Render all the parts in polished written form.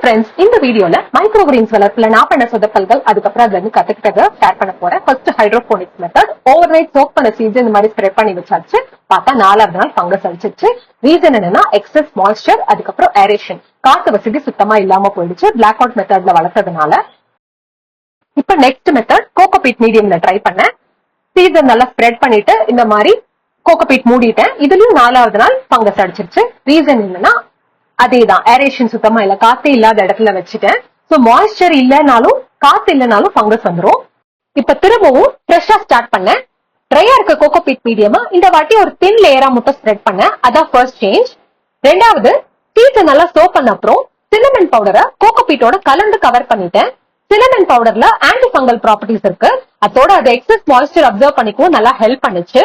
Friends, இந்த வீடியோல micro Green's வளர்ப்புல நான் பண்ண சொதப்பல்கள், அதுக்கப்புறம் அதுல இருந்து கத்துக்கிட்டதை ஷேர் பண்ண போறேன். First hydroponics method. Over night soak பண்ண சீட்ஸ் இந்த மாதிரி ஸ்ப்ரெட் பண்ணி வச்சாச்சு. பார்த்தா 4வது நாள் ஃபங்கஸ் அடிச்சிருச்சு. ரீசன் என்னன்னா எக்ஸஸ் மாய்ஸ்சர், அதுக்கப்புறம் ஏரேஷன், காத்து வசதி சுத்தமா இல்லாம போயிடுச்சு பிளாக் அவுட் மெத்தட்ல வளர்த்ததுனால. இப்ப நெக்ஸ்ட் மெத்தட் கோகோபீட் மீடியம்ல ட்ரை பண்ணேன். சீட்ஸ் நல்லா ஸ்ப்ரெட் பண்ணிட்டு இந்த மாதிரி கோகோபீட் மூடிட்டேன். இதுலயும் 4வது நாள் ஃபங்கஸ் அடிச்சிருச்சு. ரீசன் என்னன்னா அதேதான், ஏரேஷன் சுத்தமா இல்ல, காத்து இல்லாத இடத்துல வச்சுட்டேன். சோ மாய்ஸ்சர் இல்லனாலும் காத்து இல்லனாலும் ஃபங்கஸ் வந்துரும். இப்ப திரும்பவும் ஃப்ரெஷ்ஷா ஸ்டார்ட் பண்ணேன். ட்ரையா இருக்க கோகோபீட் மீடியமா இந்த வாட்டி ஒரு தின் லேயரா மட்டும் ஸ்ப்ரெட் பண்ணேன். அதான் ஃபர்ஸ்ட் சேஞ்ச். ரெண்டாவது, சீட்ஸை நல்லா சோப் பண்ண அப்புறம் சின்னமன் பவுடரை கோகோபீட்டோட கலந்து கவர் பண்ணிட்டேன். சின்னமன் பவுடர்ல ஆன்டி ஃபங்கல் ப்ராப்பர்ட்டிஸ் இருக்கு. அதோட அது எக்ஸஸ் மாய்ஸ்சர் அப்சர்வ் பண்ணிக்கவும் நல்லா ஹெல்ப் பண்ணுச்சு.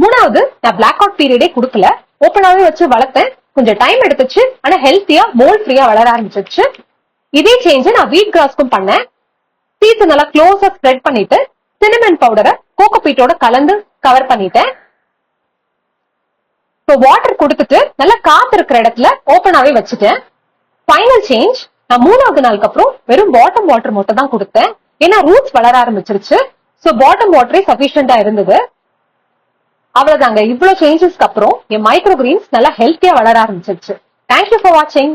மூணாவது, நான் பிளாக் அவுட் பீரியடே கொடுக்கல, ஓப்பனாவே வச்சு வளர்த்தேன். கொஞ்சம் டைம் எடுத்துச்சு, ஆனா ஹெல்த்தியா மோல்ட் ஃப்ரீயா வளர ஆரம்பிச்சிருச்சு. இதே சேஞ்ச் நான் வீட் கிராஸ்க்கும் பண்ணேன். சீட்ஸ் நல்லா க்ளோஸா ஸ்ப்ரெட் பண்ணிட்டு சின்னமன் பவுடரை கோகோபீட்டோட கலந்து கவர் பண்ணிட்டேன். வாட்டர் கொடுத்துட்டு நல்லா காத்து இருக்கிற இடத்துல ஓப்பனாவே வச்சுட்டேன். ஃபைனல் சேஞ்ச், நான் 3வது நாளுக்கு அப்புறம் வெறும் பாட்டம் வாட்டர் மட்டும் தான் கொடுத்தேன். ஏன்னா ரூட்ஸ் வளர ஆரம்பிச்சிருச்சு. சோ பாட்டம் வாட்டரே சஃபிஷியன்டா இருந்தது. அவ்வளவுதாங்க. இவ்வளவு சேஞ்சஸ்க்கு அப்புறம் என் மைக்ரோ கிரீன்ஸ் நல்லா ஹெல்த்தியா வளர ஆரம்பிச்சிருச்சு. தேங்க்யூ ஃபார் வாட்சிங்.